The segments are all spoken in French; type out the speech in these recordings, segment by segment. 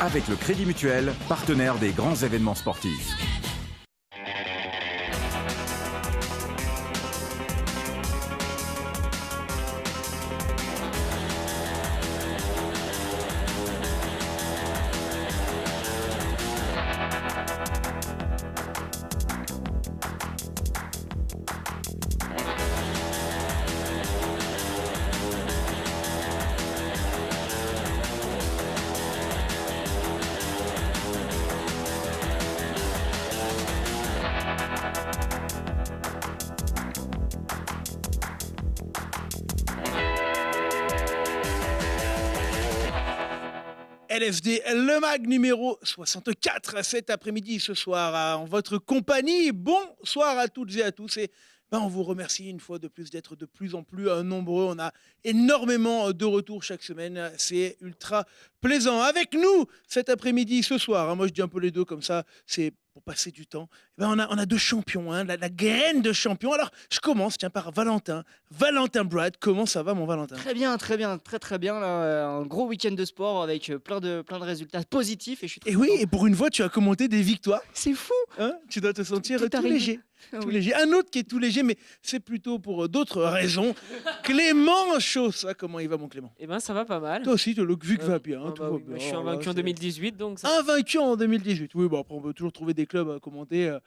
avec le Crédit Mutuel, partenaire des grands événements sportifs. LFD, le mag numéro 64 cet après-midi, ce soir, en votre compagnie. Bonsoir à toutes et à tous. Et on vous remercie une fois de plus d'être de plus en plus nombreux. On a énormément de retours chaque semaine. C'est ultra plaisant. Avec nous cet après-midi, ce soir, moi je dis un peu les deux comme ça, c'est pour passer du temps. On a deux champions, la graine de champion. Alors, je commence par Valentin. Valentin Brad, comment ça va mon Valentin ? Très bien, très bien. Là, un gros week-end de sport avec plein de résultats positifs. Et je suis très oui, content. et pour une fois, tu as commenté des victoires. C'est fou. Tu dois te sentir Tout tout arrive. léger. Ah Tout oui. léger. Un autre qui est tout léger, mais c'est plutôt pour d'autres raisons. Clément Chaussa, comment il va mon Clément ? Eh ben ça va pas mal. Toi aussi, tu le vu que va bien. Ah tout bah va oui, bien. je suis Oh là, invaincu en c'est- 2018, donc ça. Invaincu en 2018. Oui, après on peut toujours trouver des clubs à commenter.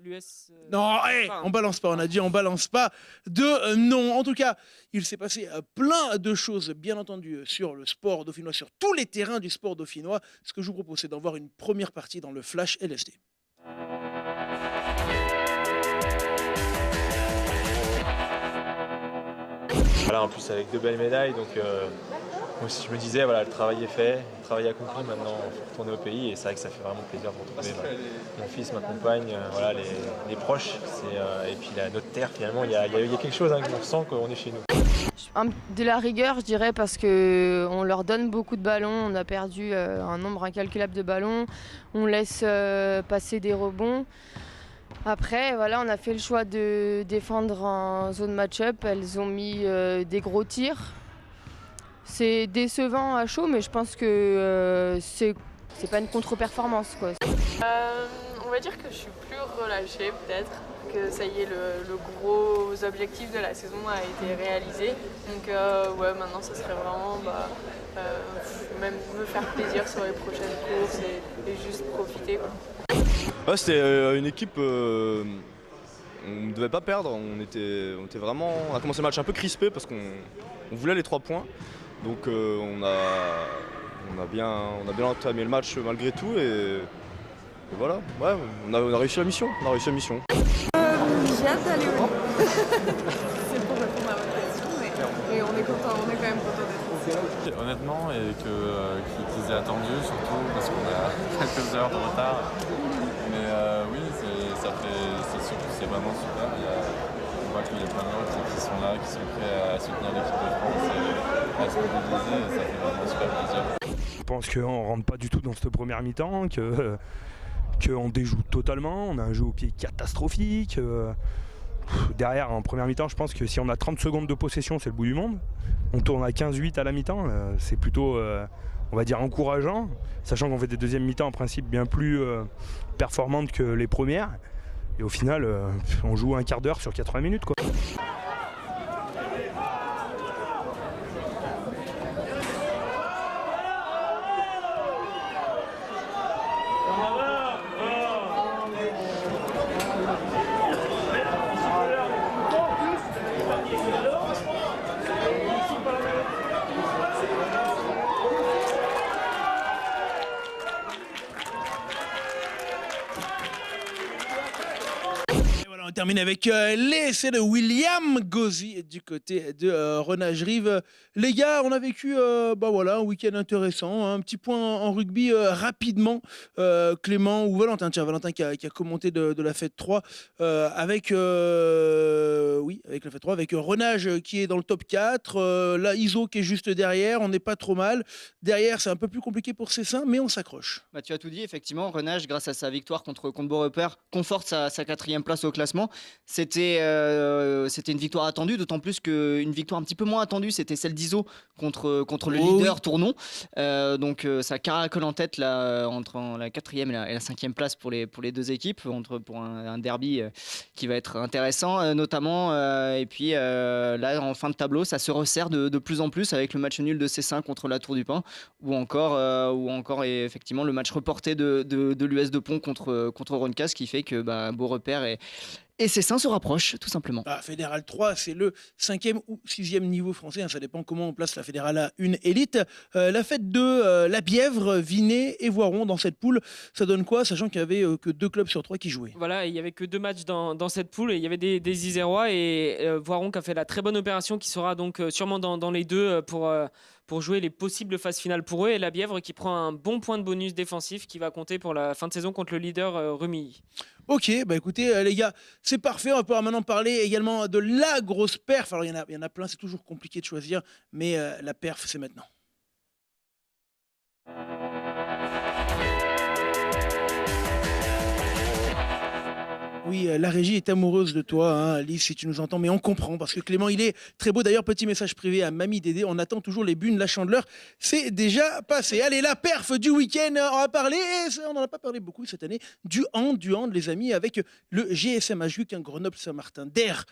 L'US. Non, on balance pas, on a dit on balance pas de non. En tout cas, il s'est passé plein de choses, bien entendu, sur le sport dauphinois, sur tous les terrains du sport dauphinois. Ce que je vous propose, c'est d'en voir une première partie dans le Flash LSD. Voilà, en plus avec 2 belles médailles, donc moi aussi je me disais voilà, le travail est fait, le travail accompli, maintenant il faut retourner au pays et c'est vrai que ça fait vraiment plaisir de retrouver mon fils, ma compagne, voilà, les proches, et puis notre terre finalement, il y a quelque chose on sent qu'on est chez nous. De la rigueur, je dirais, parce qu'on leur donne beaucoup de ballons. On a perdu un nombre incalculable de ballons. On laisse passer des rebonds. Après, voilà, on a fait le choix de défendre en zone match-up. Elles ont mis des gros tirs. C'est décevant à chaud, mais je pense que c'est pas une contre-performance, quoi. On va dire que je suis plus relâchée peut-être, que ça y est, le gros objectif de la saison a été réalisé. Donc maintenant ça serait vraiment même me faire plaisir sur les prochaines courses et juste profiter, quoi. Ouais, c'était une équipe, on ne devait pas perdre, on était vraiment, on a commencé le match un peu crispé parce qu'on voulait les 3 points. Donc on a bien entamé le match malgré tout et voilà, ouais, on a réussi la mission. J'ai hâte d'aller au c'est pour répondre à votre question, mais on est quand même content d'être ici. Honnêtement, et qu'ils aient attendu, surtout parce qu'on a quelques heures de retard. Mais oui, c'est sûr que c'est vraiment super. On voit qu'il y a plein d'autres qui sont là, qui sont prêts à soutenir l'équipe de France et à se mobiliser, et ça fait vraiment super plaisir. Je pense qu'on ne rentre pas du tout dans cette première mi-temps, qu'on déjoue totalement, on a un jeu au pied catastrophique. Derrière, en première mi-temps, je pense que si on a 30 secondes de possession, c'est le bout du monde. On tourne à 15-8 à la mi-temps, c'est plutôt, on va dire, encourageant, sachant qu'on fait des deuxièmes mi-temps en principe bien plus performantes que les premières. Et au final, on joue un quart d'heure sur 80 minutes, quoi. On termine avec l'essai de William Gauzy du côté de Renage-Rive. Les gars, on a vécu un week-end intéressant. Un petit point en rugby rapidement. Clément ou Valentin, Valentin qui a commenté de la fête 3 avec la fête 3 avec Renage qui est dans le top 4. Là, Iso qui est juste derrière. On n'est pas trop mal. Derrière, c'est un peu plus compliqué pour Cessin, mais on s'accroche. Tu as tout dit, effectivement. Renage, grâce à sa victoire contre Beaurepaire, conforte sa 4e place au classement. simplement. C'était une victoire attendue, d'autant plus qu'une victoire un petit peu moins attendue, c'était celle d'Iso contre le leader Tournon. Donc ça caracole en tête là, entre la 4e et la 5e place pour les deux équipes, pour un derby qui va être intéressant notamment. Et puis là, en fin de tableau, ça se resserre de plus en plus avec le match nul de Cessin contre la Tour du Pin, ou encore et effectivement le match reporté de l'US de Pont contre Roncas, qui fait que Beaurepaire et Cessin se rapprochent tout simplement. Fédéral 3, c'est le 5e ou 6e niveau français, ça dépend comment on place la Fédéral 1 élite. La fête de la Bièvre, Vinay et Voiron dans cette poule, ça donne quoi, sachant qu'il n'y avait que 2 clubs sur 3 qui jouaient? Voilà, il n'y avait que 2 matchs dans cette poule, et il y avait des Isérois et Voiron qui a fait la très bonne opération, qui sera donc sûrement dans les deux pour jouer les possibles phases finales pour eux, et la Bièvre qui prend un bon point de bonus défensif qui va compter pour la fin de saison contre le leader Rumilly. Ok, écoutez les gars, c'est parfait, on va pouvoir maintenant parler également de la grosse perf. Alors il y en a plein, c'est toujours compliqué de choisir, mais la perf c'est maintenant. Oui, la régie est amoureuse de toi, hein, Lise, si tu nous entends, mais on comprend, parce que Clément, il est très beau. D'ailleurs, petit message privé à Mamie Dédé, on attend toujours les bunes, la Chandeleur, c'est déjà passé. Allez, la perf du week-end, on va parler, on n'en a pas parlé beaucoup cette année, du hand, les amis, avec le GSM HUC, un Grenoble-Saint-Martin d'Air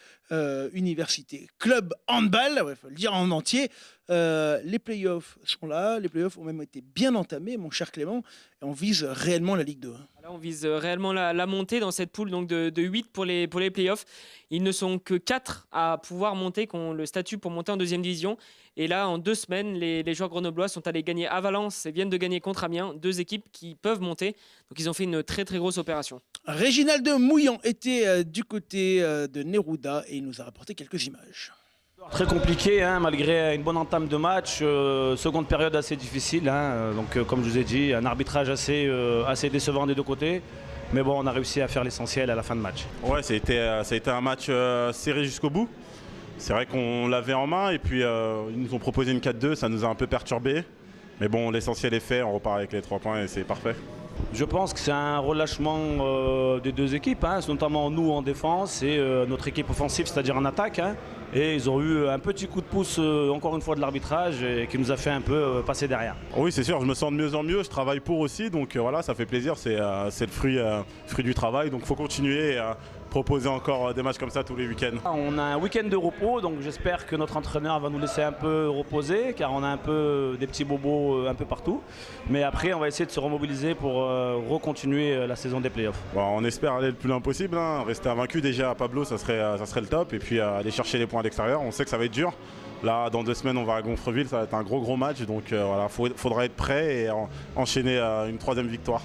Université Club Handball, il faut le dire en entier. Les playoffs sont là, les playoffs ont même été bien entamés, mon cher Clément, et on vise réellement la Ligue 2. Là, on vise réellement la montée dans cette poule donc de 8 pour les playoffs. Ils ne sont que 4 à pouvoir monter, qui ont le statut pour monter en 2e division. Et là, en 2 semaines, les joueurs grenoblois sont allés gagner à Valence et viennent de gagner contre Amiens, 2 équipes qui peuvent monter. Donc ils ont fait une très très grosse opération. Réginald Mouillan était du côté de Neruda et il nous a rapporté quelques images. Très compliqué, malgré une bonne entame de match, seconde période assez difficile. Donc comme je vous ai dit, un arbitrage assez décevant des deux côtés. Mais bon, on a réussi à faire l'essentiel à la fin de match. Ouais, ça a été un match serré jusqu'au bout. C'est vrai qu'on l'avait en main et puis ils nous ont proposé une 4-2, ça nous a un peu perturbé. Mais bon, l'essentiel est fait, on repart avec les 3 points et c'est parfait. Je pense que c'est un relâchement des deux équipes, notamment nous en défense et notre équipe offensive, c'est-à-dire en attaque. Et ils ont eu un petit coup de pouce, encore une fois, de l'arbitrage et qui nous a fait un peu passer derrière. Oui, c'est sûr, je me sens de mieux en mieux, je travaille pour aussi, donc voilà, ça fait plaisir, c'est le fruit du travail, donc il faut continuer et proposer encore des matchs comme ça tous les week-ends. On a un week-end de repos, donc j'espère que notre entraîneur va nous laisser un peu reposer, car on a un peu des petits bobos un peu partout. Mais après, on va essayer de se remobiliser pour recontinuer la saison des playoffs. Bon, on espère aller le plus loin possible, rester invaincu déjà à Pablo, ça serait le top, et puis aller chercher les points à l'extérieur. On sait que ça va être dur. Là, dans 2 semaines, on va à Gonfreville, ça va être un gros match, donc voilà, faudra être prêt et enchaîner une 3e victoire.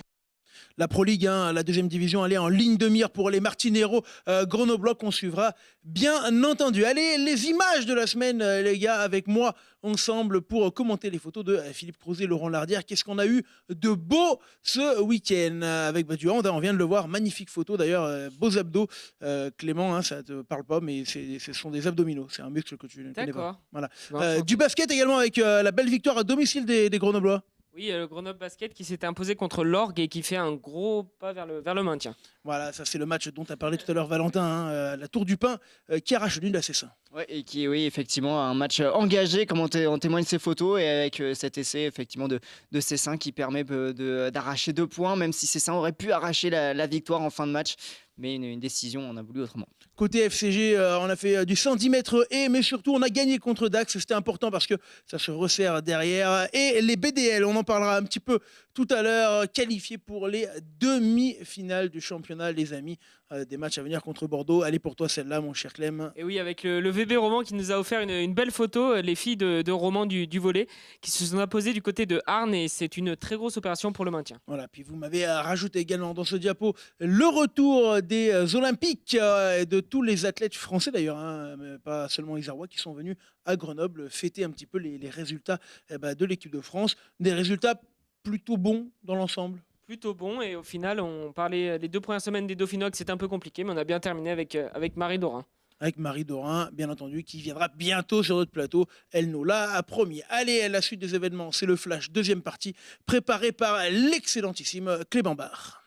La Pro League, la 2e division, elle est en ligne de mire pour les Martineros grenoblois qu'on suivra bien entendu. Allez, les images de la semaine, les gars, avec moi ensemble pour commenter les photos de Philippe Crouzet et Laurent Lardière. Qu'est-ce qu'on a eu de beau ce week-end avec du hand, on vient de le voir, magnifique photo d'ailleurs, beaux abdos. Clément, ça te parle pas, mais ce sont des abdominaux, c'est un muscle que tu ne connais pas. Voilà. Du basket également avec la belle victoire à domicile des Grenoblois. Oui, le Grenoble Basket qui s'était imposé contre l'Orgue et qui fait un gros pas vers le maintien. Voilà, ça c'est le match dont tu as parlé tout à l'heure, Valentin, la Tour du Pin qui arrache nul à Cessin. Ouais, et qui, oui, effectivement, un match engagé, comme en témoignent ces photos, et avec cet essai effectivement de Cessin qui permet d'arracher 2 points, même si Cessin aurait pu arracher la victoire en fin de match. Mais une décision, on a voulu autrement. Côté FCG, on a fait du 110 mètres et, mais surtout, on a gagné contre Dax. C'était important parce que ça se resserre derrière. Et les BDL, on en parlera un petit peu tout à l'heure, qualifiés pour les demi-finales du championnat, les amis. Des matchs à venir contre Bordeaux. Allez pour toi celle-là, mon cher Clem. Et oui, avec le VB Roman qui nous a offert une belle photo, les filles de Roman du volley qui se sont imposées du côté de Arnes, et c'est une très grosse opération pour le maintien. Voilà, puis vous m'avez rajouté également dans ce diapo le retour des Olympiques et de tous les athlètes français d'ailleurs, mais pas seulement Isérois, qui sont venus à Grenoble fêter un petit peu les résultats de l'équipe de France. Des résultats plutôt bons dans l'ensemble. Plutôt bon, et au final on parlait les 2 premières semaines des Dauphinois que c'était un peu compliqué, mais on a bien terminé avec Marie Dorin. Avec Marie Dorin, bien entendu, qui viendra bientôt sur notre plateau. Elle nous l'a promis. Allez, la suite des événements, c'est le Flash, 2e partie, préparée par l'excellentissime Clément Barre.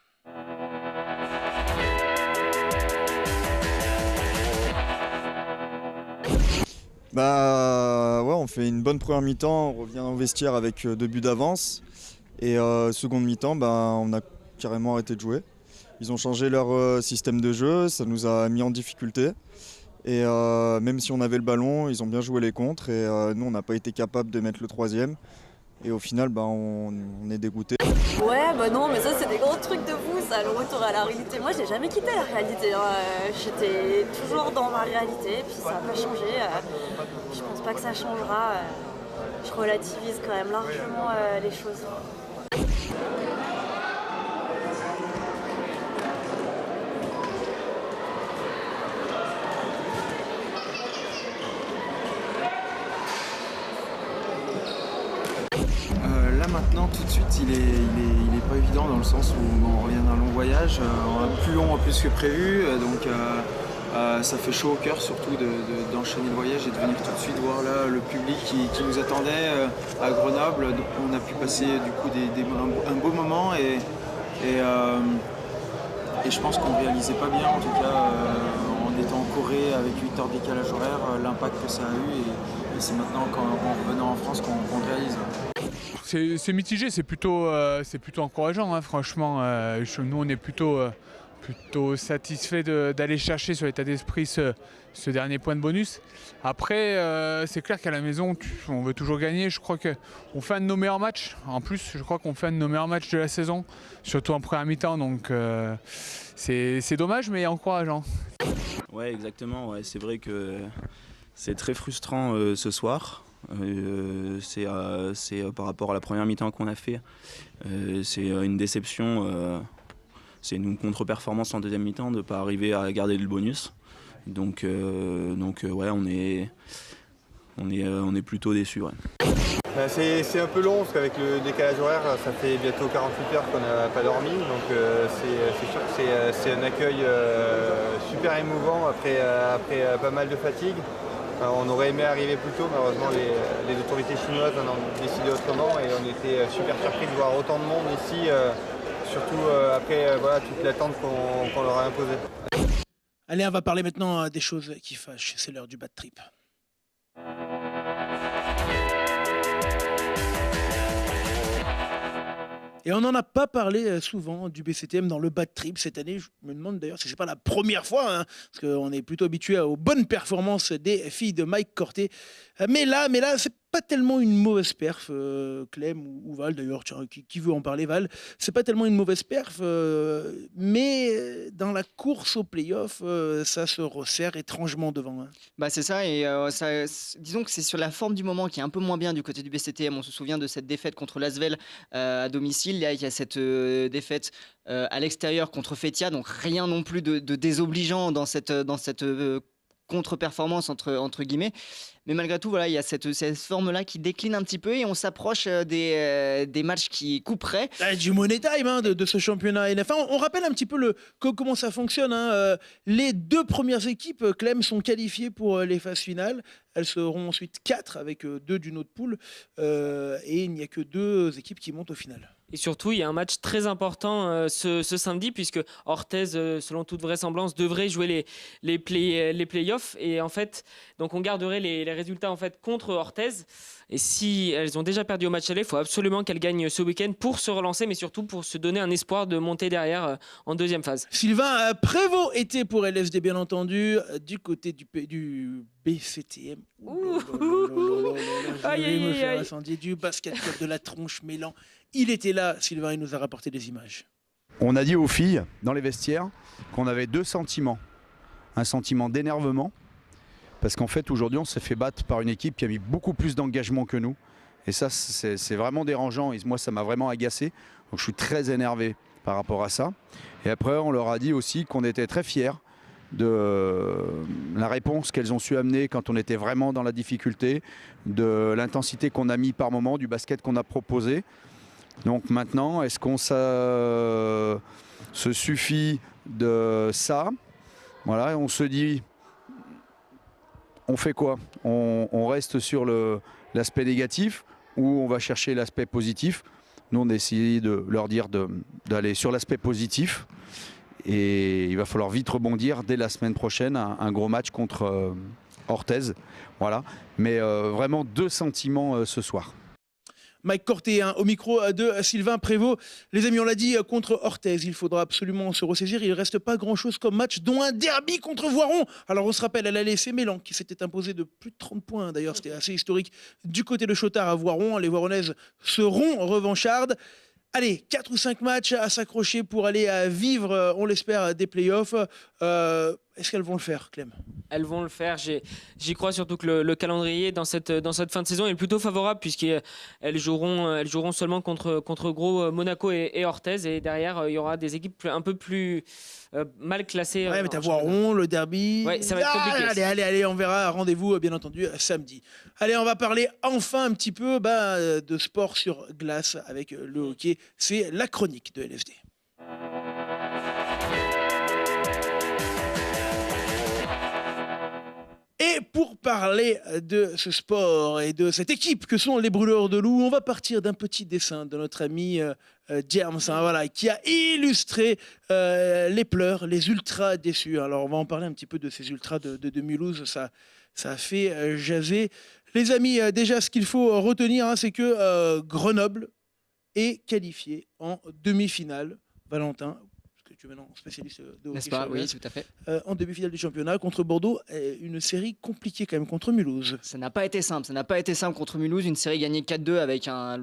Bah ouais, on fait une bonne première mi-temps, on revient au vestiaire avec 2 buts d'avance. Et seconde mi-temps, bah, on a carrément arrêté de jouer. Ils ont changé leur système de jeu, ça nous a mis en difficulté. Et même si on avait le ballon, ils ont bien joué les contres et nous on n'a pas été capable de mettre le 3e. Et au final, bah, on est dégoûté. Ouais, bah non, mais ça c'est des gros trucs de fou, ça, le retour à la réalité. Moi j'ai jamais quitté la réalité, j'étais toujours dans ma réalité, puis ça n'a pas changé. Je pense pas que ça changera. Je relativise quand même largement les choses. Là maintenant tout de suite il est pas évident dans le sens où on revient d'un long voyage, plus long en plus que prévu, donc ça fait chaud au cœur surtout d'enchaîner le voyage et de venir tout de suite voir là le public qui nous attendait à Grenoble. Donc, on a pu passer du coup un beau moment et je pense qu'on ne réalisait pas bien en tout cas en étant en Corée avec 8 heures de décalage horaire l'impact que ça a eu et c'est maintenant en revenant en France qu'on le réalise. C'est mitigé, c'est plutôt encourageant, hein, franchement. Nous, on est plutôt satisfait d'aller chercher sur l'état d'esprit ce dernier point de bonus. Après, c'est clair qu'à la maison, on veut toujours gagner. Je crois qu'on fait un de nos meilleurs matchs. En plus, je crois qu'on fait un de nos meilleurs matchs de la saison, surtout en première mi-temps. Donc, c'est dommage, mais encourageant. Ouais, exactement. Ouais, c'est vrai que c'est très frustrant ce soir. C'est par rapport à la première mi-temps qu'on a fait, c'est une déception, c'est une contre-performance en deuxième mi-temps de ne pas arriver à garder le bonus. Donc ouais, on est plutôt déçus. Ouais. C'est un peu long parce qu'avec le décalage horaire, ça fait bientôt 48 heures qu'on n'a pas dormi. Donc c'est sûr que c'est un accueil super émouvant après pas mal de fatigue. On aurait aimé arriver plus tôt, malheureusement les autorités chinoises en ont décidé autrement et on était super surpris de voir autant de monde ici, surtout après toute l'attente qu'on leur a imposée. Allez, on va parler maintenant des choses qui fâchent, c'est l'heure du bad trip. Et on n'en a pas parlé souvent du BCTM dans le bad trip cette année. Je me demande d'ailleurs si c'est pas la première fois, hein, parce qu'on est plutôt habitué aux bonnes performances des filles de Mike Corté. Mais là, c'est pas tellement une mauvaise perf, Clem ou Val d'ailleurs. Tiens, qui veut en parler, Val? C'est pas tellement une mauvaise perf, mais dans la course au play-off, ça se resserre étrangement devant. Hein. Bah c'est ça, et disons que c'est sur la forme du moment qui est un peu moins bien du côté du BCTM. On se souvient de cette défaite contre l'Asvel à domicile. Là, il y a cette défaite à l'extérieur contre Fétia, donc rien non plus de désobligeant dans cette contre-performance entre guillemets. Mais malgré tout, voilà, il y a cette forme-là qui décline un petit peu et on s'approche des matchs qui couperaient. Du money time hein, de ce championnat NF1. On rappelle un petit peu comment ça fonctionne. Hein. Les 2 premières équipes, Clem, sont qualifiées pour les phases finales. Elles seront ensuite 4 avec 2 d'une autre poule. Et il n'y a que 2 équipes qui montent au final. Et surtout, il y a un match très important ce samedi, puisque Orthez, selon toute vraisemblance, devrait jouer les play-offs. Et en fait, donc on garderait les résultats en fait, contre Orthez. Et si elles ont déjà perdu au match aller, il faut absolument qu'elles gagnent ce week-end pour se relancer, mais surtout pour se donner un espoir de monter derrière en deuxième phase. Sylvain Prévost était pour LFD, bien entendu, du côté du BCTM. Je me faire incendier du basket club de la tronche mêlant. Il était là, Sylvain, il nous a rapporté des images. On a dit aux filles, dans les vestiaires, qu'on avait 2 sentiments. Un sentiment d'énervement, parce qu'en fait, aujourd'hui, on s'est fait battre par une équipe qui a mis beaucoup plus d'engagement que nous. Et ça, c'est vraiment dérangeant. Et moi, ça m'a vraiment agacé. Donc, je suis très énervé par rapport à ça. Et après, on leur a dit aussi qu'on était très fiers de la réponse qu'elles ont su amener quand on était vraiment dans la difficulté, de l'intensité qu'on a mis par moment, du basket qu'on a proposé. Donc maintenant, est-ce qu'on se suffit de ça? Voilà, on se dit, on fait quoi? On reste sur l'aspect négatif ou on va chercher l'aspect positif? Nous, on a essayé de leur dire d'aller sur l'aspect positif. Et il va falloir vite rebondir dès la semaine prochaine, un gros match contre Orthez. Voilà. Mais vraiment 2 sentiments ce soir. Mike Corté, au micro de Sylvain Prévost. Les amis, on l'a dit, contre Orthez, il faudra absolument se ressaisir. Il ne reste pas grand-chose comme match, dont un derby contre Voiron. Alors on se rappelle, elle allait c'est Mélan qui s'était imposé de plus de 30 points. D'ailleurs, c'était assez historique du côté de Chotard à Voiron. Les Voironnaises seront revanchardes. Allez, 4 ou 5 matchs à s'accrocher pour aller à vivre, on l'espère, des playoffs. Est-ce qu'elles vont le faire, Clem ? Elles vont le faire. J'y crois, surtout que le calendrier dans cette fin de saison est plutôt favorable, puisqu'elles joueront seulement contre Gros, Monaco et Orthez. Et derrière, il y aura des équipes un peu plus mal classées. Ouais, mais t'as Voiron, le derby. Ouais, ça va être compliqué. Allez, on verra. Rendez-vous, bien entendu, samedi. Allez, on va parler enfin un petit peu de sport sur glace avec le hockey. C'est la chronique de LFD. Et pour parler de ce sport et de cette équipe que sont les Brûleurs de Loups, on va partir d'un petit dessin de notre ami Jerms, qui a illustré les pleurs, les ultras déçus. Alors on va en parler un petit peu de ces ultras de Mulhouse, ça a fait jaser. Les amis, déjà ce qu'il faut retenir, c'est que Grenoble est qualifié en demi-finale. Valentin, tu es maintenant spécialiste de hockey. N'est-ce pas ? sur Oui, glace. tout à fait. En demi-finale du championnat contre Bordeaux, une série compliquée quand même contre Mulhouse. Ça n'a pas été simple. Ça n'a pas été simple contre Mulhouse. Une série gagnée 4-2 avec la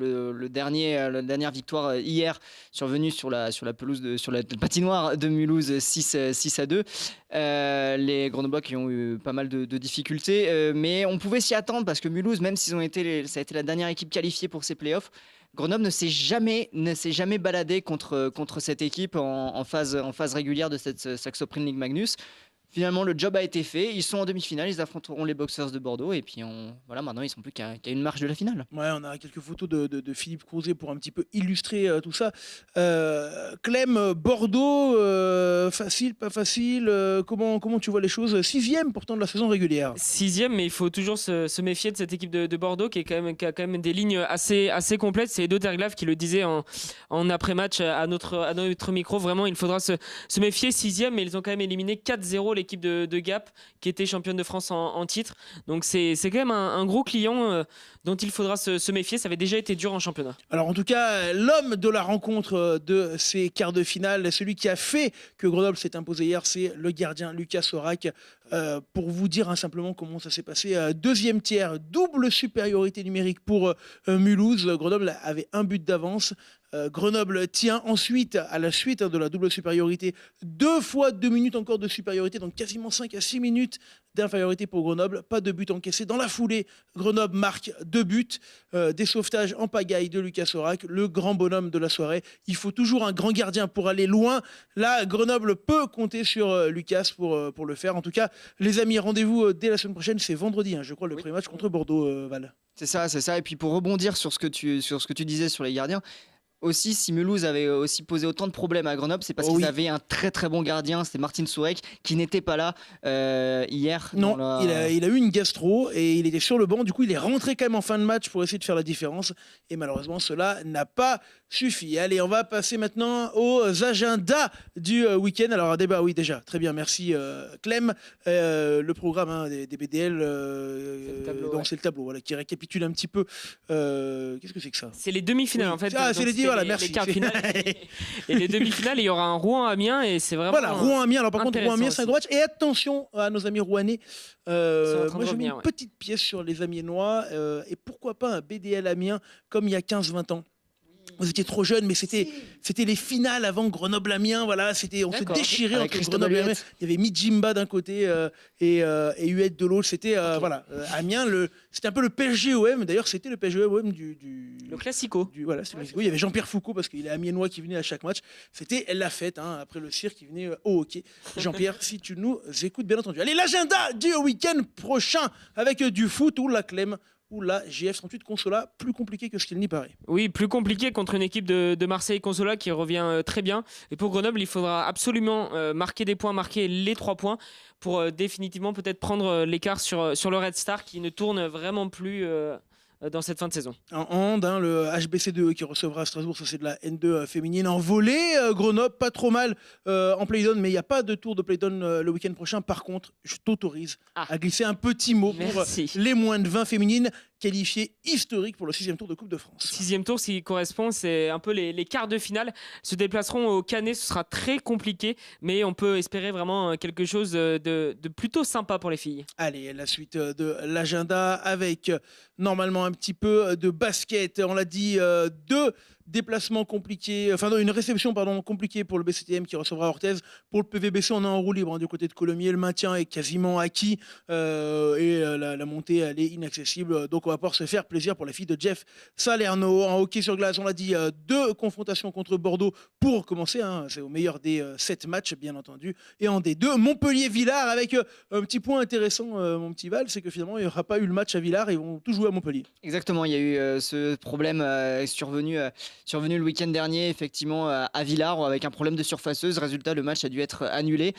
dernière victoire hier survenue sur la pelouse sur la patinoire de Mulhouse 6-2. Les Grenoblois qui ont eu pas mal de difficultés, mais on pouvait s'y attendre parce que Mulhouse, même s'ils ont été, ça a été la dernière équipe qualifiée pour ces playoffs, Grenoble ne s'est jamais baladé contre cette équipe en phase régulière de cette Saxo-Prime League Magnus. Finalement, le job a été fait. Ils sont en demi-finale. Ils affronteront les Boxers de Bordeaux. Et puis, maintenant, ils ne sont plus qu'à une marche de la finale. Ouais, on a quelques photos de Philippe Crouzet pour un petit peu illustrer tout ça. Clem, Bordeaux, facile, pas facile. Comment tu vois les choses ? 6e pourtant de la saison régulière. 6e, mais il faut toujours se méfier de cette équipe de Bordeaux qui a quand même des lignes assez complètes. C'est Edo Terglav qui le disait en après-match à notre micro. Vraiment, il faudra se méfier. 6e, mais ils ont quand même éliminé 4-0 l'équipe de Gap qui était championne de France en titre. Donc c'est quand même un gros client dont il faudra se méfier. Ça avait déjà été dur en championnat. Alors en tout cas, l'homme de la rencontre de ces quarts de finale, celui qui a fait que Grenoble s'est imposé hier, c'est le gardien Lucas Sorac. Pour vous dire simplement comment ça s'est passé, deuxième tiers, double supériorité numérique pour Mulhouse. Grenoble avait un but d'avance. Grenoble tient ensuite, à la suite de la double supériorité, 2 fois 2 minutes encore de supériorité, donc quasiment 5 à 6 minutes d'infériorité pour Grenoble. Pas de but encaissé. Dans la foulée, Grenoble marque 2 buts, des sauvetages en pagaille de Lucas Sorac, le grand bonhomme de la soirée. Il faut toujours un grand gardien pour aller loin. Là, Grenoble peut compter sur Lucas pour le faire. En tout cas, les amis, rendez-vous dès la semaine prochaine. C'est vendredi, je crois, le premier match contre Bordeaux, Val. C'est ça. Et puis pour rebondir sur ce que tu disais sur les gardiens, aussi, si Mulhouse avait aussi posé autant de problèmes à Grenoble, c'est parce qu'ils avaient un très très bon gardien, c'était Martin Sourek, qui n'était pas là hier. Non, il a eu une gastro et il était sur le banc. Du coup, il est rentré quand même en fin de match pour essayer de faire la différence. Et malheureusement, cela n'a pas suffi. Allez, on va passer maintenant aux agendas du week-end. Alors, un débat, oui, déjà. Très bien, merci Clem. Le programme des BDL, c'est le tableau qui récapitule un petit peu. Qu'est-ce que c'est que ça ? C'est les demi-finales en fait. C'est les voilà, merci. Les quarts de finale et les demi-finales, il y aura un Rouen-Amiens et c'est vraiment. Voilà, Rouen-Amiens. Alors par contre, Rouen-Amiens, c'est un gros match. Et attention à nos amis rouennais. Moi, j'ai mis une petite pièce sur les Amiénois et pourquoi pas un BDL Amiens comme il y a 15-20 ans. Vous étiez trop jeune, mais c'était les finales avant Grenoble-Amiens. Voilà, on se déchirait entre Grenoble-Amiens. Il y avait Midjimba d'un côté et Huette de l'autre. C'était Amiens. C'était un peu le PSG-OM. D'ailleurs, c'était le PSG-OM le classico. Voilà, c'était le classico. Il y avait Jean-Pierre Foucault parce qu'il est amiénois qui venait à chaque match. C'était la fête après le cirque qui venait au hockey. Jean-Pierre, si tu nous écoutes, bien entendu. Allez, l'agenda du week-end prochain avec du foot ou la Clem. Ou la JF38 Consola, plus compliqué que ce qu'il n'y paraît. Oui, plus compliqué contre une équipe de Marseille Consola qui revient très bien. Et pour Grenoble, il faudra absolument marquer des points, marquer les 3 points pour définitivement peut-être prendre l'écart sur le Red Star qui ne tourne vraiment plus dans cette fin de saison. En hand, le HBC2 qui recevra à Strasbourg, ça c'est de la N2 féminine. En volley, Grenoble, pas trop mal en play-down, mais il n'y a pas de tour de play-down le week-end prochain. Par contre, je t'autorise à glisser un petit mot pour les moins de 20 féminines qualifiées historiques pour le 6e tour de Coupe de France. 6e tour, ce qui correspond, c'est un peu les quarts de finale. Se déplaceront au Canet, ce sera très compliqué, mais on peut espérer vraiment quelque chose de plutôt sympa pour les filles. Allez, la suite de l'agenda avec normalement un petit peu de basket. On l'a dit, deux déplacements compliqués, une réception compliquée pour le BCTM qui recevra Orthez. Pour le PVBC, on est en roue libre du côté de Colomiers. Le maintien est quasiment acquis et la montée elle est inaccessible. Donc on va pouvoir se faire plaisir pour les filles de Jeff Salerno. En hockey sur glace, on l'a dit, 2 confrontations contre Bordeaux pour commencer. C'est au meilleur des 7 matchs, bien entendu. Et en D2, Montpellier-Villars avec un petit point intéressant, mon petit Val, c'est que finalement il n'y aura pas eu le match à Villars. Ils vont tous jouer à Montpellier. Exactement, il y a eu ce problème survenu le week-end dernier, effectivement, à Villars, avec un problème de surfaceuse. Résultat, le match a dû être annulé.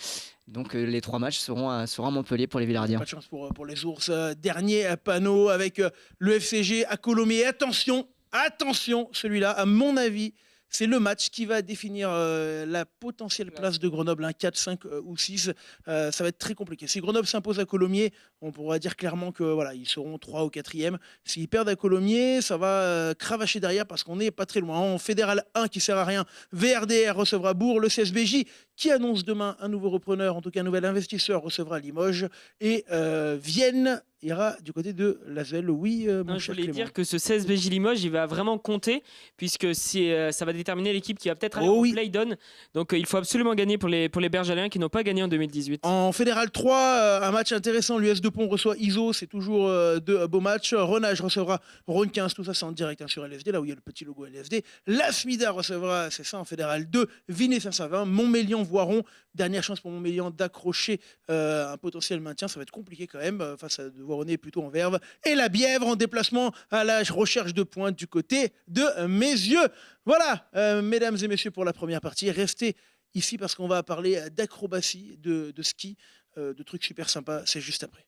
Donc les 3 matchs seront à Montpellier pour les Villardiens. Pas de chance pour les ours. Dernier panneau avec le FCG à Colomiers. Attention, celui-là, à mon avis, c'est le match qui va définir la potentielle place de Grenoble, 4, 5 ou 6. Ça va être très compliqué. Si Grenoble s'impose à Colomiers, on pourra dire clairement que ils seront 3 ou 4e. S'ils perdent à Colomiers, ça va cravacher derrière parce qu'on n'est pas très loin. En Fédéral 1 qui sert à rien, VRDR recevra Bourg, le CSBJ qui annonce demain un nouveau repreneur, en tout cas un nouvel investisseur recevra Limoges et Vienne ira du côté de l'Asvel. Oui, mon cher je voulais Clément. dire que ce CSBJ Limoges, il va vraiment compter puisque ça va déterminer l'équipe qui va peut-être aller au play-down. Donc il faut absolument gagner pour les Bergaléens qui n'ont pas gagné en 2018. En Fédéral 3, un match intéressant. L'US de Pont reçoit ISO, c'est toujours de beaux matchs. Renage recevra Rhône 15, tout ça c'est en direct sur LFD, là où il y a le petit logo LFD. La Smida recevra, c'est ça, en Fédéral 2, Vinay-Saint-Savin, Montmélian-Voiron. Dernière chance pour Montmélian d'accrocher un potentiel maintien. Ça va être compliqué quand même face à de Voironnet plutôt en verve. Et la Bièvre en déplacement à la recherche de points du côté de Messieurs. Voilà, mesdames et messieurs, pour la première partie. Restez ici parce qu'on va parler d'acrobatie, de ski, de trucs super sympas. C'est juste après.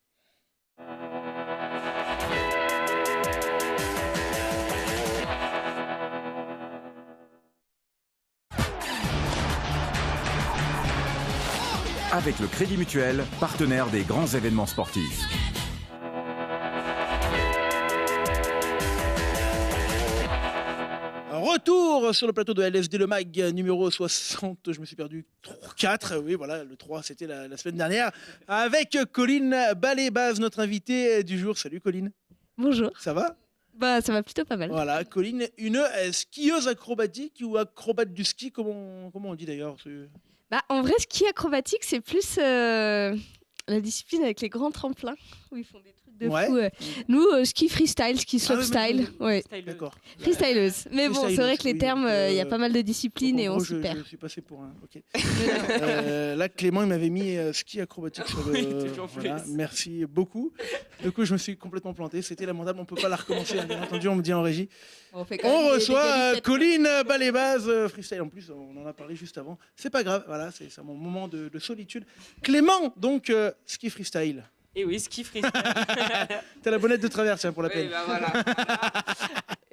Avec le Crédit Mutuel, partenaire des grands événements sportifs. Retour sur le plateau de LFD Le Mag numéro 60, je me suis perdu, 4, oui voilà, le 3 c'était la semaine dernière, avec Colline Ballet-Baz, notre invitée du jour. Salut Colline. Bonjour. Ça va ? Ça va plutôt pas mal. Voilà, Colline, une skieuse acrobatique ou acrobate du ski, comment on dit d'ailleurs ? En vrai, ski acrobatique, c'est plus la discipline avec les grands tremplins où ils font des trucs de fou. Nous, ski freestyle, ski slopestyle. D'accord. Freestyleuse. Mais bon, c'est vrai que les termes, il y a pas mal de disciplines et on s'y perd. Je suis passé pour un. Ok. Là, Clément, il m'avait mis ski acrobatique sur le. Voilà, merci beaucoup. Du coup, je me suis complètement planté. C'était lamentable. On peut pas la recommencer. Bien entendu, on me dit en régie. On reçoit Colline Ballet-Baz freestyle. En plus, on en a parlé juste avant. C'est pas grave. Voilà, c'est mon moment de solitude. Clément, donc ski freestyle. Et oui, ski freestyle. T'as la bonnette de travers, tiens, pour la peine. Voilà.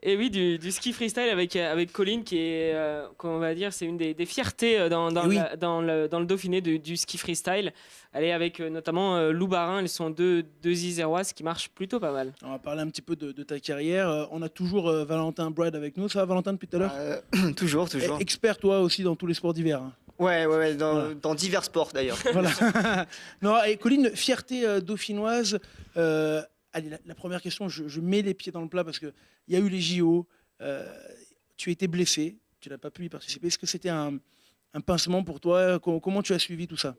Et oui, du ski freestyle avec Colline qui est, comment on va dire, c'est une des fiertés dans le Dauphiné du ski freestyle. Elle est avec notamment Lou Barin, elles sont deux Iséroises qui marchent plutôt pas mal. On va parler un petit peu de ta carrière. On a toujours Valentin Brad avec nous. Ça va Valentin depuis tout à l'heure ? Toujours. Expert toi aussi dans tous les sports d'hiver. Hein. Ouais, dans divers sports d'ailleurs. Voilà. Non, et Colline, fierté dauphinoise. Allez, la première question, je mets les pieds dans le plat parce qu'il y a eu les JO. Tu étais blessé, tu n'as pas pu y participer. Est-ce que c'était un pincement pour toi ? Comment tu as suivi tout ça ?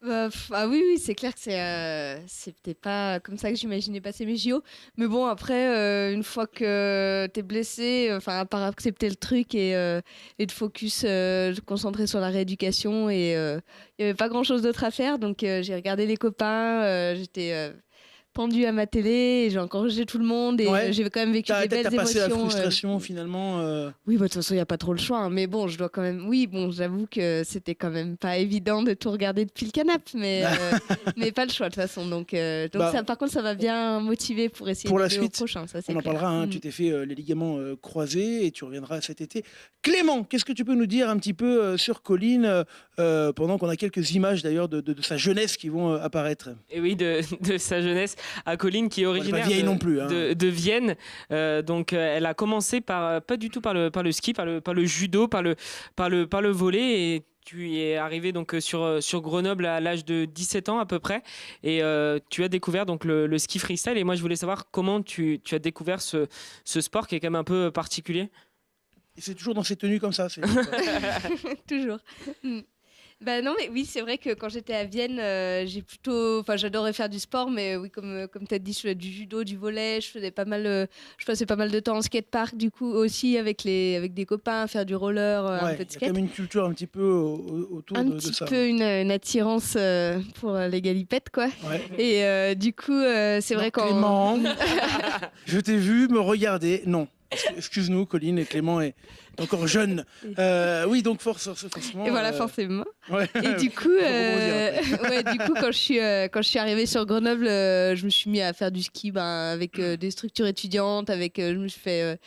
Oui, c'est clair que c'était pas comme ça que j'imaginais passer mes JO. Mais bon, après, une fois que t'es blessé, à part accepter le truc et de focus, de concentrer sur la rééducation, et il n'y avait pas grand-chose d'autre à faire. Donc, j'ai regardé les copains, j'étais pendu à ma télé, et j'ai encouragé tout le monde et j'ai quand même vécu des belles émotions. T'as passé la frustration finalement Oui, bah, de toute façon, il n'y a pas trop le choix. Hein. Mais bon, je dois quand même. Oui, bon, j'avoue que c'était quand même pas évident de tout regarder depuis le canapé, mais pas le choix de toute façon. Donc ça, par contre, ça va bien motiver pour essayer pour de la aller suite, au prochain. Ça, on en parlera. Hein, Tu t'es fait les ligaments croisés et tu reviendras cet été. Clément, qu'est-ce que tu peux nous dire un petit peu sur Colline pendant qu'on a quelques images d'ailleurs de sa jeunesse qui vont apparaître? Et oui, de sa jeunesse à Colline, qui est originaire de Vienne. Donc elle a commencé pas du tout par le ski, par le judo, par le volley, et tu es arrivé donc sur Grenoble à l'âge de 17 ans à peu près, et tu as découvert donc le ski freestyle. Et moi je voulais savoir comment tu as découvert ce sport qui est quand même un peu particulier. Et c'est toujours dans ces tenues comme ça. Toujours. Bah non, mais oui, c'est vrai que quand j'étais à Vienne, j'adorais faire du sport, mais oui, comme tu as dit, je faisais du judo, du volley, je passais pas mal de temps en skatepark, du coup, aussi avec des copains, faire du roller, un peu de skate. Il y a quand même une culture un petit peu autour de ça. Un petit peu une attirance pour les galipettes, quoi. Ouais. Et du coup, c'est vrai quand... Clément, je t'ai vu me regarder. Non. Excuse-nous, Colline, et Clément est encore jeune. Oui, donc forcément. Et voilà, forcément. Ouais. Et du coup, quand je suis arrivée sur Grenoble, je me suis mis à faire du ski avec des structures étudiantes, je me suis fait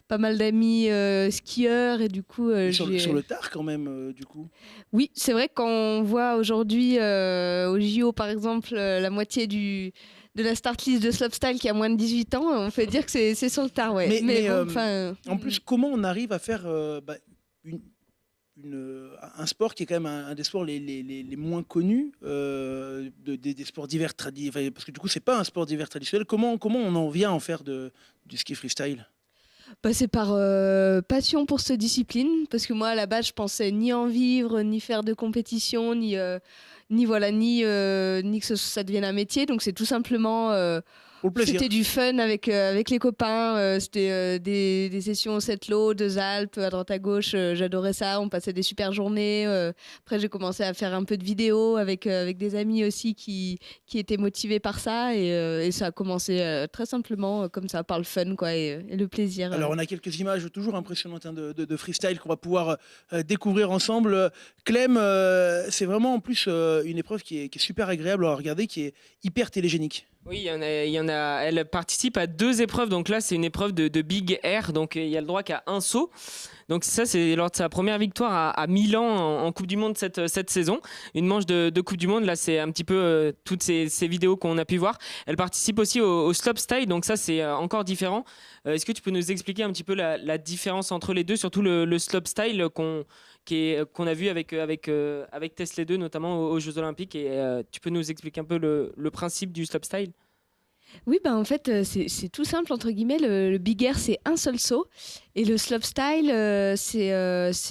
pas mal d'amis skieurs, et du coup... sur le tard quand même, du coup. Oui, c'est vrai qu'on voit aujourd'hui au JO, par exemple, la moitié de la start list de slopestyle qui a moins de 18 ans, on peut dire que c'est sur le tard, ouais. Mais en plus, comment on arrive à faire un sport qui est quand même un des sports les moins connus des sports d'hiver traditionnels, parce que du coup, c'est pas un sport d'hiver traditionnel. Comment on en vient à en faire du ski freestyle? C'est par passion pour cette discipline, parce que moi, à la base, je pensais ni en vivre, ni faire de compétition, ni que ça devienne un métier. Donc c'est tout simplement c'était du fun avec les copains. C'était des sessions au Sept-Lô, deux Alpes, à droite à gauche. J'adorais ça. On passait des super journées. Après, j'ai commencé à faire un peu de vidéos avec des amis aussi qui étaient motivés par ça. Et ça a commencé très simplement comme ça, par le fun, quoi, et le plaisir. Alors, on a quelques images toujours impressionnantes de freestyle qu'on va pouvoir découvrir ensemble. Clem, c'est vraiment en plus une épreuve qui est super agréable à regarder, qui est hyper télégénique. Oui, il y en a. Elle participe à 2 épreuves. Donc là, c'est une épreuve de Big Air. Donc il y a le droit qu'à un saut. Donc ça, c'est lors de sa première victoire à Milan en Coupe du Monde cette saison. Une manche de Coupe du Monde. Là, c'est un petit peu toutes ces vidéos qu'on a pu voir. Elle participe aussi au slopestyle. Donc ça, c'est encore différent. Est-ce que tu peux nous expliquer un petit peu la différence entre les deux, surtout le slopestyle qu'on a vu avec Tesla 2, notamment aux Jeux Olympiques. Et tu peux nous expliquer un peu le principe du slopestyle? Oui, en fait, c'est tout simple, entre guillemets. Le Big Air, c'est un seul saut. Et le slopestyle, c'est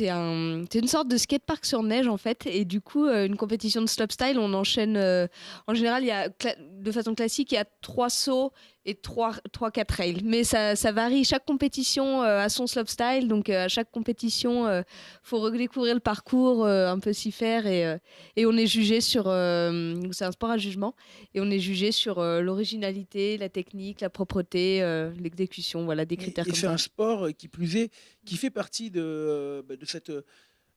une sorte de skatepark sur neige, en fait. Et du coup, une compétition de slopestyle, on enchaîne... en général, de façon classique, il y a 3 sauts et 3-4 rails. Mais ça varie. Chaque compétition a son slopestyle. Donc, à chaque compétition, faut redécouvrir le parcours, un peu s'y faire. Et on est jugé sur... c'est un sport à jugement. Et on est jugé sur l'originalité, la technique, la propreté, l'exécution, voilà, des critères comme ça. Et c'est un sport qui plus est, qui fait partie de cette...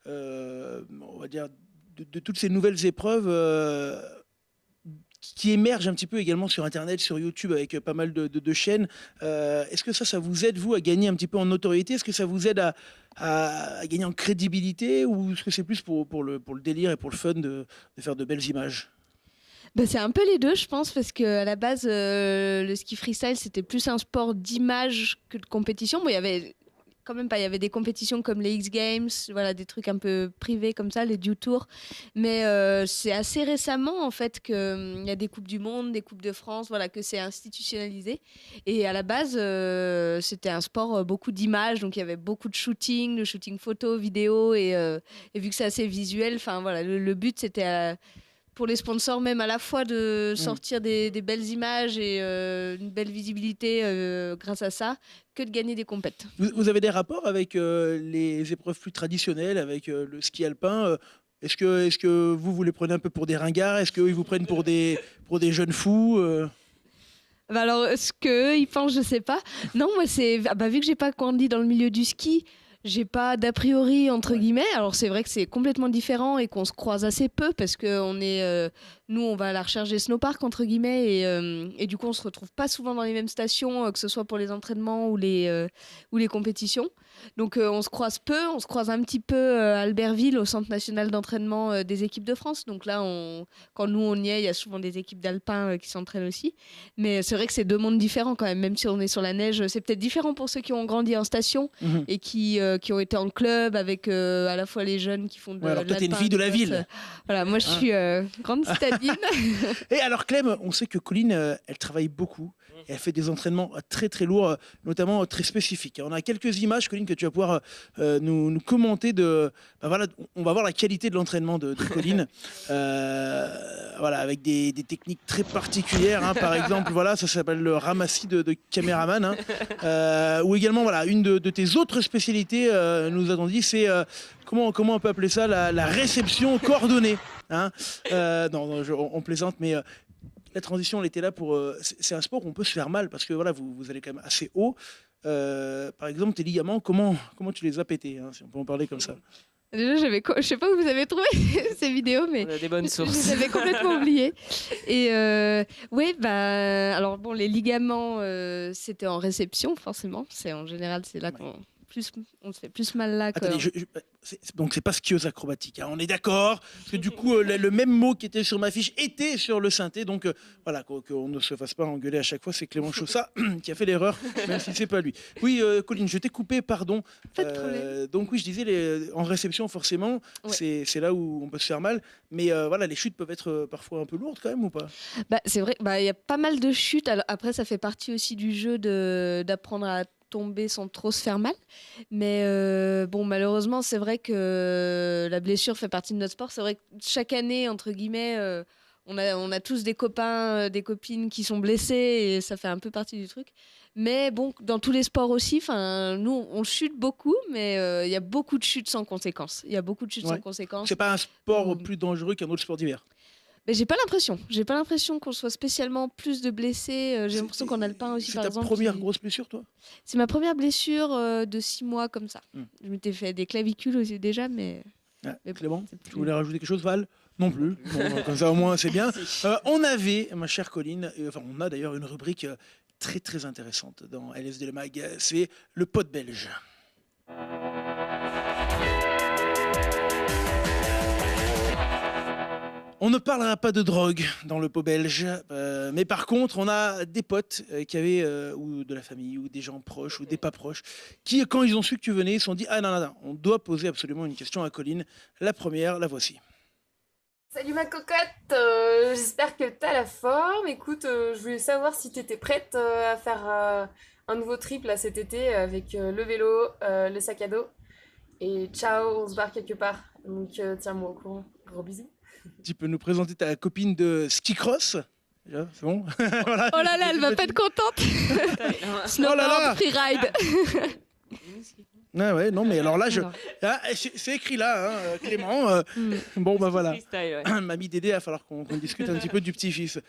on va dire... de toutes ces nouvelles épreuves... qui émerge un petit peu également sur Internet, sur YouTube, avec pas mal de chaînes. Est-ce que ça vous aide, vous, à gagner un petit peu en notoriété? Est-ce que ça vous aide à gagner en crédibilité? Ou est-ce que c'est plus pour le délire et pour le fun de faire de belles images? C'est un peu les deux, je pense, parce qu'à la base, le ski freestyle, c'était plus un sport d'image que de compétition. Bon, il y avait... quand même pas, il y avait des compétitions comme les X Games, voilà, des trucs un peu privés comme ça, les Dew Tour, mais c'est assez récemment en fait qu'il y a des Coupes du Monde, des Coupes de France, voilà, que c'est institutionnalisé. Et à la base, c'était un sport beaucoup d'images, donc il y avait beaucoup de shooting photo, vidéo, et vu que c'est assez visuel, enfin voilà, le but c'était pour les sponsors même à la fois de sortir des belles images et une belle visibilité grâce à ça, que de gagner des compètes. Vous avez des rapports avec les épreuves plus traditionnelles, avec le ski alpin? Est-ce que vous les prenez un peu pour des ringards? Est-ce qu'ils vous prennent pour des jeunes fous? Bah alors, ce qu'eux, ils pensent, je sais pas. Non, moi, vu que j'ai pas grandi dans le milieu du ski, j'ai pas d'a priori, entre guillemets. Alors, c'est vrai que c'est complètement différent et qu'on se croise assez peu parce que nous, on va à la recherche des snowparks, entre guillemets, et du coup, on se retrouve pas souvent dans les mêmes stations, que ce soit pour les entraînements ou les compétitions. Donc, on se croise peu. On se croise un petit peu à Albertville, au centre national d'entraînement des équipes de France. Donc là, quand nous, on y est, il y a souvent des équipes d'alpins qui s'entraînent aussi. Mais c'est vrai que c'est deux mondes différents quand même si on est sur la neige. C'est peut-être différent pour ceux qui ont grandi en station et qui ont été en club avec à la fois les jeunes qui font de alors toi, t'es une l'alpin, fille de la qui bossent, ville. voilà, moi, je suis grande citadine. Et alors Clem, on sait que Colline, elle travaille beaucoup. Et elle fait des entraînements très très lourds, notamment très spécifiques. On a quelques images, Colline, que tu vas pouvoir nous commenter. Voilà, on va voir la qualité de l'entraînement de Colline. Voilà, avec des techniques très particulières. Hein. Par exemple, voilà, ça s'appelle le ramassis de caméraman. Hein. Ou également, voilà, une de tes autres spécialités, nous avons dit, c'est comment on peut appeler ça, la réception coordonnée. Hein. Non, on plaisante, mais la transition, elle était là pour. C'est un sport où on peut se faire mal parce que voilà, vous allez quand même assez haut. Par exemple, tes ligaments, comment tu les as pétés, hein, si on peut en parler comme ça. Déjà, je sais pas où vous avez trouvé ces vidéos, mais On a des bonnes sources. je les avais complètement oubliées. Et alors bon, les ligaments, c'était en réception, forcément. En général, c'est là on se fait plus mal là. Attendez, donc c'est pas skieuse acrobatique, hein, on est d'accord, parce que du coup le même mot qui était sur ma fiche était sur le synthé, donc voilà, qu'on ne se fasse pas engueuler à chaque fois, c'est Clément Chaussat qui a fait l'erreur, même si c'est pas lui. Oui, Colline, je t'ai coupé, pardon. Pas de problème. Donc oui, je disais, en réception forcément, c'est là où on peut se faire mal, mais voilà, les chutes peuvent être parfois un peu lourdes quand même ou pas? C'est vrai, il y a pas mal de chutes. Alors, après, ça fait partie aussi du jeu d'apprendre à tomber sans trop se faire mal. Mais bon, malheureusement, c'est vrai que la blessure fait partie de notre sport. C'est vrai que chaque année, entre guillemets, on a tous des copains, des copines qui sont blessés et ça fait un peu partie du truc. Mais bon, dans tous les sports aussi, nous, on chute beaucoup, mais il y a beaucoup de chutes sans conséquences. Il y a beaucoup de chutes sans conséquences. C'est pas un sport plus dangereux qu'un autre sport d'hiver? Mais j'ai pas l'impression qu'on soit spécialement plus de blessés. J'ai l'impression qu'en alpin aussi, par exemple. C'est ta première grosse blessure, toi? C'est ma première blessure de 6 mois comme ça. Je m'étais fait des clavicules aussi déjà, mais Clément, tu voulais rajouter quelque chose, Val? Non plus. Bon, comme ça, au moins, c'est bien. On avait, ma chère Colline, on a d'ailleurs une rubrique très très intéressante dans LSD Le Mag, c'est le pot belge. On ne parlera pas de drogue dans le pot belge, mais par contre, on a des potes qui avaient, ou de la famille, ou des gens proches, ou des pas proches, qui, quand ils ont su que tu venais, se sont dit « Ah non, on doit poser absolument une question à Colline. » La première, la voici. Salut ma cocotte, j'espère que t'as la forme. Écoute, je voulais savoir si t'étais prête à faire un nouveau trip là, cet été avec le vélo, le sac à dos. Et ciao, on se barre quelque part. Donc tiens-moi au courant. Gros bisous. Tu peux nous présenter ta copine de ski cross? Déjà, c'est bon. Voilà, oh là là, elle va pas être contente. Snowboard, freeride. Ah ouais, non mais alors là, c'est écrit là, hein, Clément. Bon bah voilà. Mamie Dédé, il va falloir qu'on discute un petit peu du petit-fils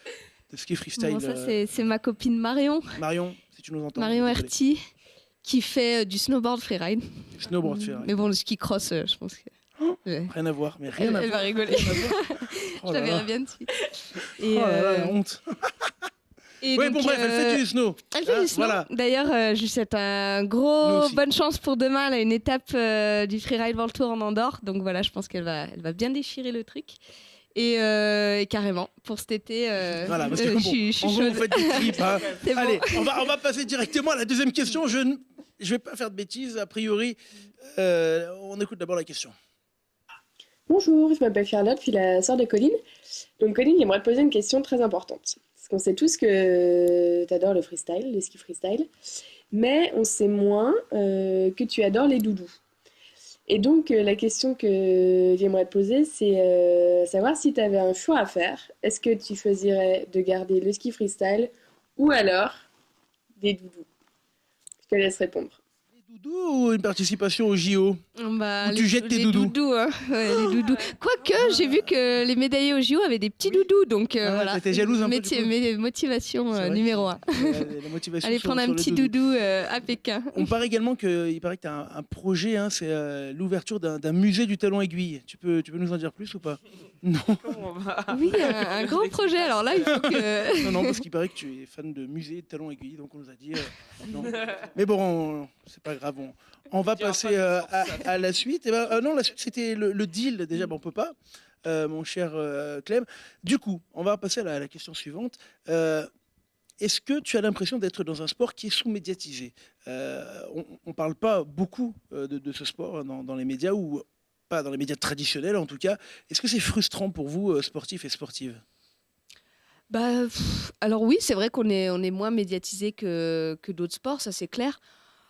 de ski freestyle. Bon, ça c'est ma copine Marion. Marion, si tu nous entends. Marion Herty, qui fait du snowboard freeride. Snowboard freeride. Mais bon, le ski cross, je pense que... Rien à voir, mais rien à voir. Elle va rigoler. Je la verrai bien dessus. Et la honte. Et oui, donc, bon bref, elle fait du snow. Elle fait du snow. Voilà. D'ailleurs, je lui souhaite un gros bonne chance pour demain. Elle a une étape du Freeride World Tour en Andorre. Donc voilà, je pense qu'elle va bien déchirer le truc. Et carrément, pour cet été, voilà, parce que je suis chaude. Vous faites des trips, hein. Allez, bon. on va passer directement à la deuxième question. Je ne vais pas faire de bêtises. A priori, on écoute d'abord la question. Bonjour, je m'appelle Charlotte, je suis la sœur de Colline. Donc Colline, j'aimerais te poser une question très importante. Parce qu'on sait tous que tu adores le freestyle, le ski freestyle, mais on sait moins que tu adores les doudous. Et donc la question que j'aimerais te poser, c'est savoir si tu avais un choix à faire. Est-ce que tu choisirais de garder le ski freestyle ou alors des doudous? Je te laisse répondre. doudous ou une participation au JO? Bah, Ou tu jettes tes les doudous? Hein. Ouais, les doudous. Quoique, j'ai vu que les médaillés au JO avaient des petits doudous, donc voilà. T'étais jalouse un peu, du coup? Motivation numéro 1. La motivation Allez sur- prendre sur un le petit doudou. doudou à Pékin. On paraît également qu'il paraît que tu as un projet, hein, c'est l'ouverture d'un musée du talon aiguille. Tu peux nous en dire plus ou pas? Non. Oui, un grand projet. Alors là, il faut que. Non, parce qu'il paraît que tu es fan de musée de talon aiguille, donc on nous a dit non. Mais bon, c'est pas grave. On va passer à la suite. Non, la suite c'était le deal. Déjà, on peut pas, mon cher Clem. Du coup, on va passer à la question suivante. Est-ce que tu as l'impression d'être dans un sport qui est sous-médiatisé? On ne parle pas beaucoup de ce sport dans les médias, ou pas dans les médias traditionnels en tout cas. Est-ce que c'est frustrant pour vous, sportifs et sportives? Alors oui, c'est vrai qu'on est moins médiatisé que d'autres sports, ça c'est clair.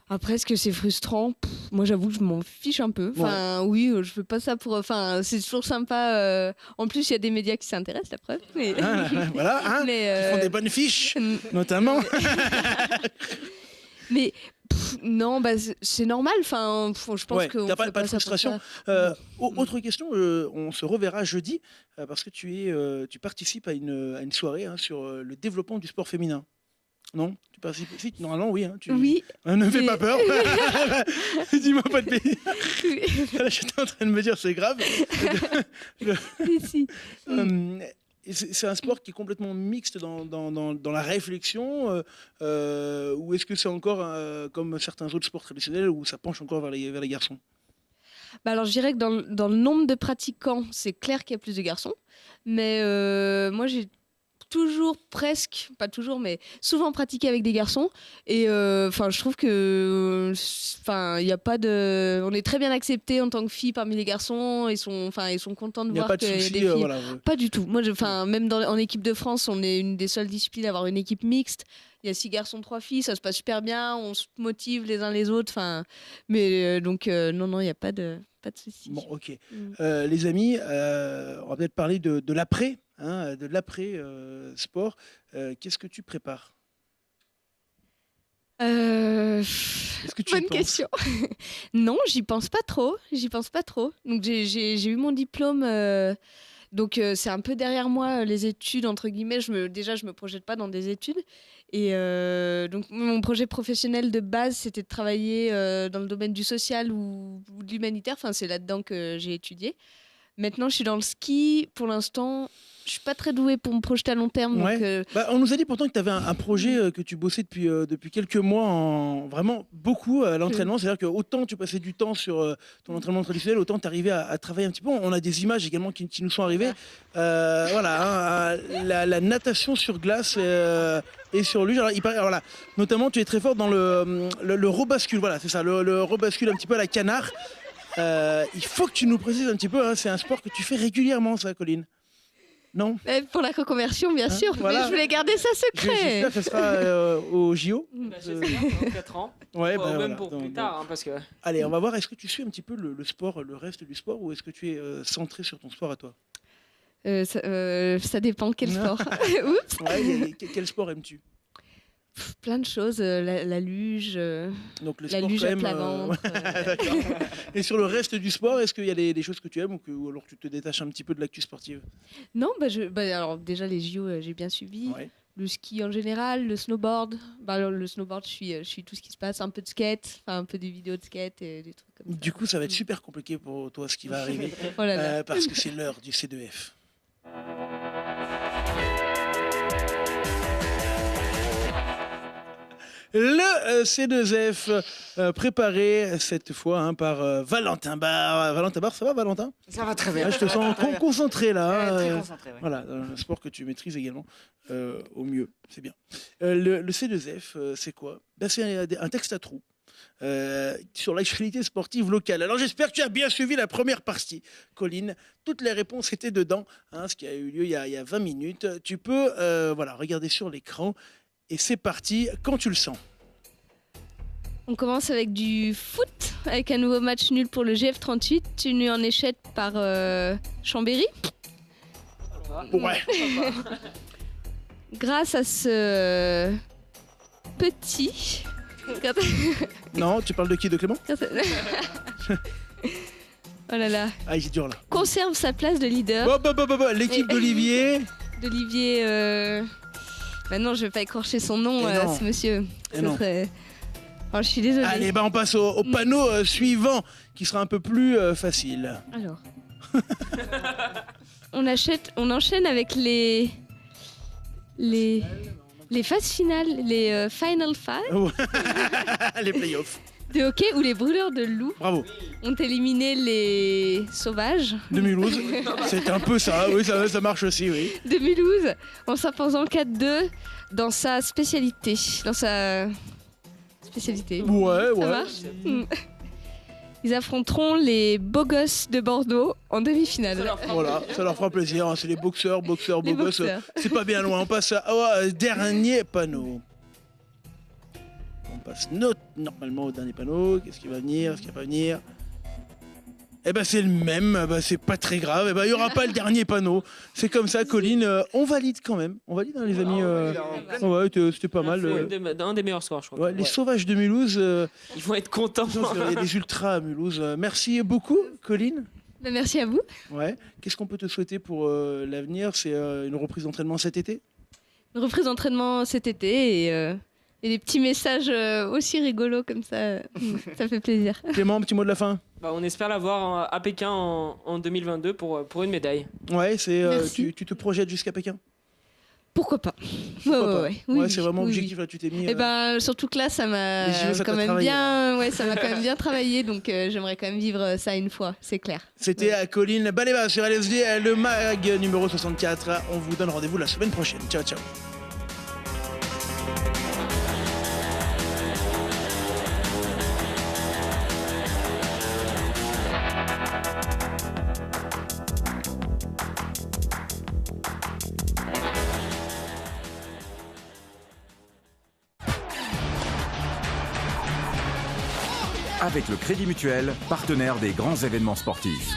Après, est-ce que c'est frustrant? Moi, j'avoue que je m'en fiche un peu. Enfin, oui, je fais pas ça pour. Enfin, c'est toujours sympa. En plus, il y a des médias qui s'intéressent, la preuve. Mais... Voilà, hein, qui font des bonnes fiches, notamment. Mais non, c'est normal. Enfin, je pense que. T'as pas de frustration. Autre question, on se reverra jeudi parce que tu participes à une soirée sur le développement du sport féminin. Non? Tu participes? Normalement, oui. Hein, oui. Ne fais pas peur. Dis-moi pas de bêtises. J'étais en train de me dire, c'est grave. C'est un sport qui est complètement mixte dans la réflexion, ou est-ce que c'est encore comme certains autres sports traditionnels où ça penche encore vers les garçons? Alors, je dirais que dans le nombre de pratiquants, c'est clair qu'il y a plus de garçons. Mais moi, j'ai toujours pas toujours, mais souvent pratiqué avec des garçons. Et je trouve que il y a pas de. On est très bien acceptés en tant que filles parmi les garçons. Ils sont contents de voir qu'il y a des filles. Voilà. Pas du tout. Moi, même en équipe de France, on est une des seules disciplines à avoir une équipe mixte. Il y a 6 garçons, 3 filles, ça se passe super bien. On se motive les uns les autres. Mais donc non, il n'y a pas de souci. Bon, ok. Les amis, on va peut-être parler de l'après. De l'après-sport. Qu'est-ce que tu prépares? Est-ce que tu y Bonne penses? question. Non, j'y pense pas trop. Donc j'ai eu mon diplôme. Donc c'est un peu derrière moi les études entre guillemets. Je me projette pas dans des études. Et donc mon projet professionnel de base, c'était de travailler dans le domaine du social ou de l'humanitaire. Enfin, c'est là-dedans que j'ai étudié. Maintenant, je suis dans le ski. Pour l'instant, je suis pas très douée pour me projeter à long terme. Donc, on nous a dit pourtant que tu avais un projet que tu bossais depuis quelques mois, vraiment beaucoup à l'entraînement. C'est-à-dire que autant tu passais du temps sur ton entraînement traditionnel, autant tu arrivais à travailler un petit peu. On a des images également qui nous sont arrivées. La natation sur glace et sur luge. Alors, notamment, tu es très fort dans le rebascule. Voilà, c'est ça, le rebascule un petit peu à la canard. Il faut que tu nous précises un petit peu, c'est un sport que tu fais régulièrement, ça, Colline? Non? Pour la reconversion, bien sûr, voilà. mais je voulais garder ça secret. J'espère que ce sera au JO. J'espère, dans 4 ans. Ouais, même pour plus tard, parce que... Allez, on va voir, est-ce que tu suis un petit peu le sport, le reste du sport, ou est-ce que tu es centré sur ton sport à toi? Ça dépend quel sport. Oups. Quel sport aimes-tu? Plein de choses, la luge, donc le la sport, luge quand à même, plat ventre. D'accord. Et sur le reste du sport, est-ce qu'il y a des choses que tu aimes ou alors tu te détaches un petit peu de l'actu sportive? Non, alors déjà les JO, j'ai bien suivi. Ouais. Le ski en général, le snowboard. Alors, le snowboard, je suis tout ce qui se passe, un peu de skate, un peu des vidéos de skate et des trucs comme ça. Du coup, ça va être super compliqué pour toi ce qui va arriver, Oh là là. parce que c'est l'heure du C2F. Le C2F préparé cette fois par Valentin Barre. Valentin Barre, ça va Valentin? Ça va très bien. Je te sens concentré là. Très concentré, ouais. Voilà, un sport que tu maîtrises également au mieux, c'est bien. Le C2F, c'est quoi? C'est un texte à trous. Sur l'actualité sportive locale. Alors j'espère que tu as bien suivi la première partie, Colline. Toutes les réponses étaient dedans, ce qui a eu lieu il y a 20 minutes. Tu peux regarder sur l'écran et c'est parti quand tu le sens. On commence avec du foot, avec un nouveau match nul pour le GF38, tenu en échec par Chambéry. Ouais. Grâce à ce petit Non, tu parles de qui? De Clément? Oh là là. Ah, il est dur là. Conserve sa place de leader. L'équipe d'Olivier. D'Olivier. Non, je vais pas écorcher son nom, ce monsieur. Non. Oh, je suis désolée. Allez, on passe au panneau suivant qui sera un peu plus facile. Alors. on enchaîne avec les phases finales, les Final Five. Les playoffs. De hockey où les brûleurs de loups ont éliminé les sauvages. De Mulhouse. C'est un peu ça, oui, ça marche aussi, oui. De Mulhouse, en s'imposant 4-2 dans sa spécialité. Ouais, ça marche. Ils affronteront les beaux gosses de Bordeaux en demi-finale. Voilà, ça leur fera plaisir. Hein. C'est les boxeurs, beaux gosses. C'est pas bien loin. On passe au dernier panneau. On passe normalement au dernier panneau. Qu'est-ce qui va venir? Est-ce qu'il va pas venir? Eh ben c'est le même, c'est pas très grave. Eh ben il y aura pas le dernier panneau. C'est comme ça, Colline. On valide quand même. On valide, hein, les amis. Ouais, c'était pas mal. Un des meilleurs scores, je crois. Ouais, les sauvages de Mulhouse. Ils vont être contents. Il y a des ultras à Mulhouse. Merci beaucoup, Colline. Merci à vous. Ouais. Qu'est-ce qu'on peut te souhaiter pour l'avenir? C'est une reprise d'entraînement cet été? Une reprise d'entraînement cet été et des petits messages aussi rigolos comme ça, ça fait plaisir. Clément, petit mot de la fin. On espère l'avoir à Pékin en 2022 pour une médaille. Ouais, tu te projettes jusqu'à Pékin? Pourquoi pas? Ouais, c'est vraiment objectif là, tu t'es mis. Surtout que là, ça m'a quand même bien travaillé, donc j'aimerais quand même vivre ça une fois, c'est clair. C'était à Colline Baléva sur LFD, le mag numéro 64. On vous donne rendez-vous la semaine prochaine. Ciao, ciao. Avec le Crédit Mutuel, partenaire des grands événements sportifs.